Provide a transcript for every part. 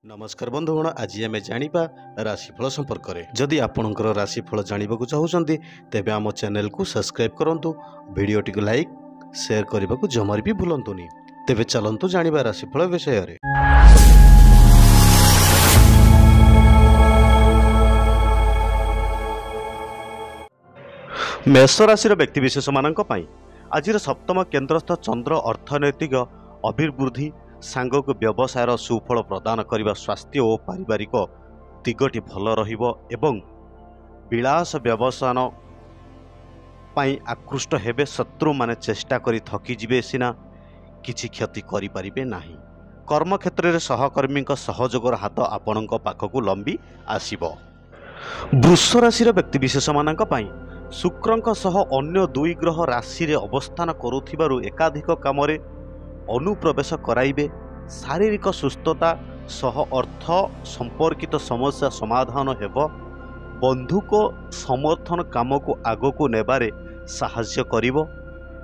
नमस्कार बंधुगण, आज आम जाना राशिफल संपर्क में। जदि आपणकर राशिफल जानवा चाहते तेज आम चैनल को सब्सक्राइब करूँ, भिडटी को लाइक शेयर करने को जमार भी भूलुनि। तेज चलतु जाना राशिफल विषय में। मेष राशि व्यक्तिशेष मानक आज सप्तम केन्द्रस्थ चंद्र अर्थनैतिक अभिवृद्धि सांग को व्यवसायर सुफल प्रदान करने, स्वास्थ्य और पारिवारिक दिगटी भल रहिबो एवं विलास व्यवसायन पाई आकृष्ट हेबे। शत्रु माने चेष्टा करी थकी जिबे सिना किछि क्षति करि परिबे नाही। कर्म क्षेत्र में सहकर्मी सहयोगर हाथ आपणक पाखकु लंबी आसीबो। वृष राशि व्यक्तिशेष मानक पई शुक्रंक सह अन्य दुई ग्रह राशि रे अवस्थान करुथिबारु एकाधिक काम रे अनुप्रवेश कराइबे। शारीरिक सुस्थता सह अर्थ संपर्कित समस्या समाधान हेब। बंधु को समर्थन काम को आग को नेबारे साहाय्य करिवो।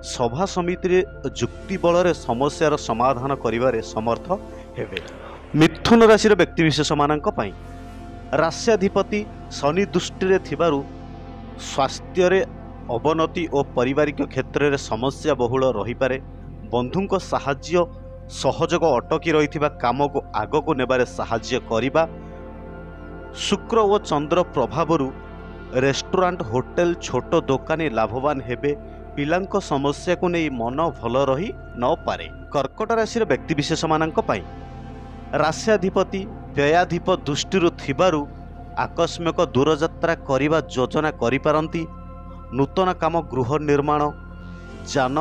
सभा समिति रे जुक्ति बल रे समस्यार समाधान करिवारे समर्थ हेबे। मिथुन राशि व्यक्तिशेष मानक पई राश्याधिपति शनि दृष्टि रे थिबारु स्वास्थ्य रे अवनति और पारिवारिक क्षेत्र में समस्या बहुल रही पारे। बंधुक साहाय्य सहयोग अटकी रही काम को आग को नेबारे साहाय्य करिबा। शुक्र और चंद्र प्रभावरु रेस्टोरेंट होटेल छोट दोकानी लाभवान हेबे। पिलांक समस्या को नहीं मन भल रही न पारे। कर्कट राशि व्यक्तिशेष मानक पई राश्याधिपति व्ययाधिप दृष्टि थिबारु आकस्मिक दूरयात्रा करिबा योजना करिपारंती। नूतन काम गृह निर्माण जान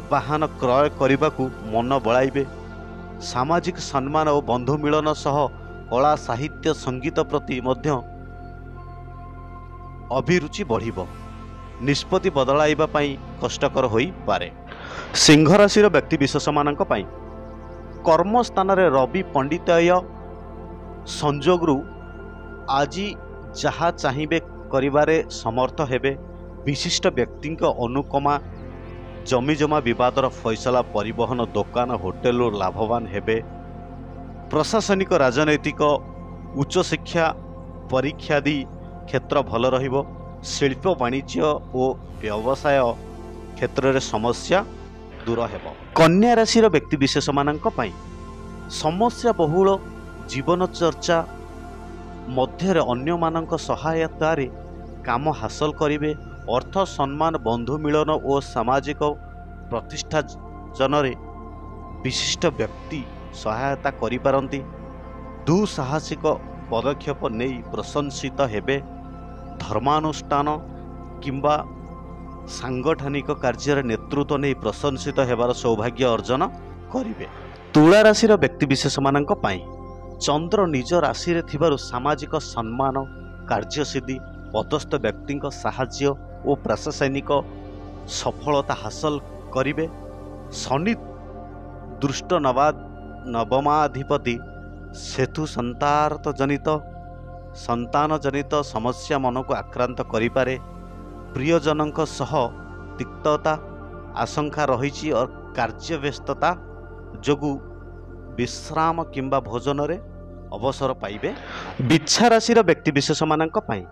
वाहन क्रय करने मन बड़ाइबे। सामाजिक सम्मान और बंधु मिलन सह कला साहित्य संगीत प्रति मध्य अभिरुचि बढ़िबो। निष्पत्ति बदलाइबा पई कष्टकर होई पारे। सिंह राशि व्यक्तिशेष मानक पई कर्मस्थान रे रवि पंडितय संजोगरु आज जहा चाहिए करिबारे समर्थ हेबे। विशिष्ट व्यक्ति अनुकमा जमी जमा विवादर फैसला परिवहन दोकान होटेल लाभवान हेबे। प्रशासनिक राजनैतिक उच्च शिक्षा परीक्षादि क्षेत्र भल रहिबो। शिल्प वाणिज्य और व्यवसाय क्षेत्र में समस्या दूर हेबो। कन्या राशि व्यक्तिशेष मानक पई समस्या बहुल जीवन चर्चा मध्य अन्य मानक सहायता रे काम हासिल करिवे। अर्थ सम्मान बंधु मिलन और सामाजिक प्रतिष्ठा जनरे विशिष्ट व्यक्ति सहायता करिपारंती। दुस्साहसिक पदक्षेप नहीं प्रशंसित हेबे। धर्मानुष्ठान किंबा सांगठनिक कार्य नेतृत्व नहीं प्रशंसित हेबार सौभाग्य अर्जन करिवे। तुला राशि व्यक्तिशेष मानक पई चंद्र निज राशि रे थिबारु सामाजिक सम्मान कार्यसिद्धि पदस्थ व्यक्ति साहाय्य और प्रशासनिक सफलता हासिल करिवे। शनि दुष्ट नवमाधिपति सेतु संतान जनित समस्या मन को आक्रांत करिपारे। प्रियजनक सह तिक्तता आशंका रही और कार्य व्यस्तता जोगु विश्राम किंबा भोजन रे अवसर पाइबे। बिच्छा राशि व्यक्तिशेष मानक पई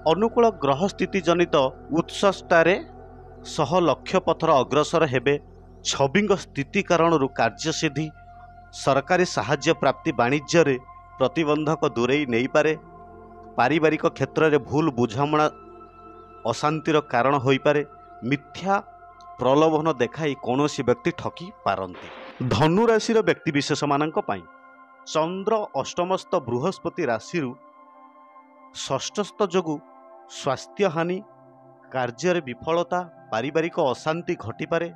अनुकूल ग्रह स्थिति जनित उत्साहरे सह लक्ष्य पथर अग्रसर हेबे। छविंग स्थिति कारण कार्यसिद्धि सरकारी साहाय्य प्राप्ति वाणिज्य रे प्रतिबंधक दूरेई नहीं पारे। पारिवारिक क्षेत्र में भूल बुझामणा अशांतिर कारण होई पारे। मिथ्या प्रलोभन देखाई कौनसी व्यक्ति ठकी पारंती। धनु राशि व्यक्तिशेष मानक पई चंद्र अष्टमस्थ बृहस्पति राशि षष्ठस्थ जोगु स्वास्थ्य हानि कार्य विफलता पारिवारिक अशांति घटिपारे।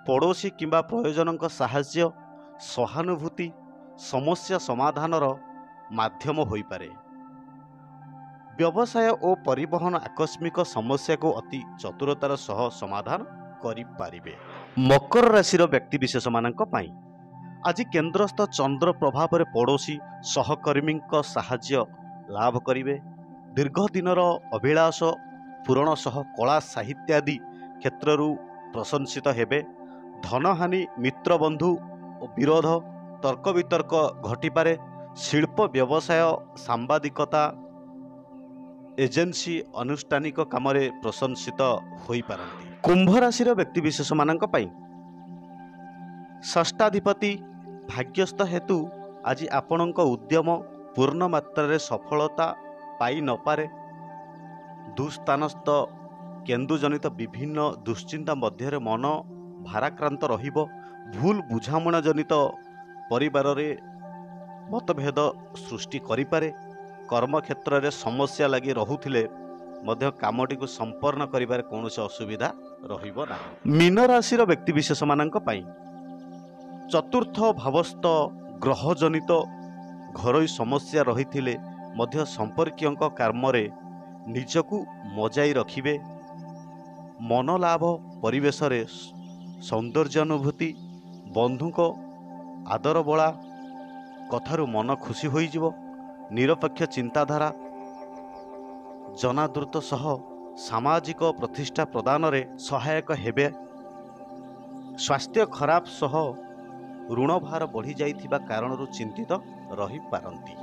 पड़ोशी किंबा प्रयोजनक साहाय्य सहानुभूति समस्या समाधानर माध्यम होई पारे। व्यवसाय और परिवहन आकस्मिक समस्या को अति चतुरतार सह समाधान करि पारिबे। मकर राशि व्यक्तिशेष मानक पई आज केन्द्रस्थ चंद्र प्रभाव रे पड़ोशी सहकर्मी साहाय्य लाभ करिवे। दीर्घ दिनर अभिलाष पूरण सह कला साहित्य आदि क्षेत्रु प्रशंसित हेबे। धनहानि मित्र बंधु विरोध ତର୍କ ବିତର୍କ ଘଟିପାରେ। ଶିଳ୍ପ ବ୍ୟବସାୟ ସାମ୍ବାଦିକତା ଏଜେନ୍ସି ଆନୁଷ୍ଠାନିକ କାମରେ ପ୍ରଶଂସିତ ହୋଇପାରନ୍ତି। କୁମ୍ଭ ରାଶିର ବ୍ୟକ୍ତିବିଶେଷମାନଙ୍କ ପାଇଁ ଷଷ୍ଠାଧିପତି ଭାଗ୍ୟସ୍ଥ ହେତୁ ଆଜି ଆପଣଙ୍କ ଉଦ୍ୟମ ପୂର୍ଣ୍ଣ ମାତ୍ରାରେ ସଫଳତା ପାଇ ନପାରେ। ଦୁସ୍ଥାନସ୍ଥ କେନ୍ଦୁଜନିତ ବିଭିନ୍ନ ଦୁଶ୍ଚିନ୍ତା ମଧ୍ୟରେ ମନ ଭାରାକ୍ରାନ୍ତ ରହିବ। ଭୁଲ ବୁଝାମଣା ଜନିତ ପରିବାରରେ ମତଭେଦ ସୃଷ୍ଟି କରିପାରେ। କର୍ମକ୍ଷେତ୍ରରେ ସମସ୍ୟା ଲାଗି ରହୁଥିଲେ ମଧ୍ୟ କାମଟିକୁ ସମ୍ପନ୍ନ କରିବାରେ କୌଣସି ଅସୁବିଧା ରହିବ ନାହିଁ। ମୀନ ରାଶିର ବ୍ୟକ୍ତିବିଶେଷମାନଙ୍କ ପାଇଁ ଚତୁର୍ଥ ଭାବସ୍ଥ ଗ୍ରହଜନିତ ଘରୋଇ ସମସ୍ୟା ରହିଥିଲେ ମଧ୍ୟ ସମ୍ପର୍କୀୟଙ୍କ କାମରେ ନିଜକୁ ମଜାଇ ରଖିବେ। ମନଲାଭ ପରିବେଶରେ ସୌନ୍ଦର୍ଯ୍ୟାନୁଭୂତି, ବନ୍ଧୁଙ୍କ ଆଦରବୋଳା କଥାରୁ ମନ ଖୁସି ହୋଇଯିବ। ନିରପେକ୍ଷ ଚିନ୍ତାଧାରା ଜନାଦୃତ ସହ ସାମାଜିକ ପ୍ରତିଷ୍ଠା ପ୍ରଦାନରେ ସହାୟକ ହେବେ। ସ୍ୱାସ୍ଥ୍ୟ ଖରାପ ସହ ଋଣଭାର ବଢ଼ିଯାଇଥିବା କାରଣରୁ ଚିନ୍ତିତ ରହିପାରନ୍ତି।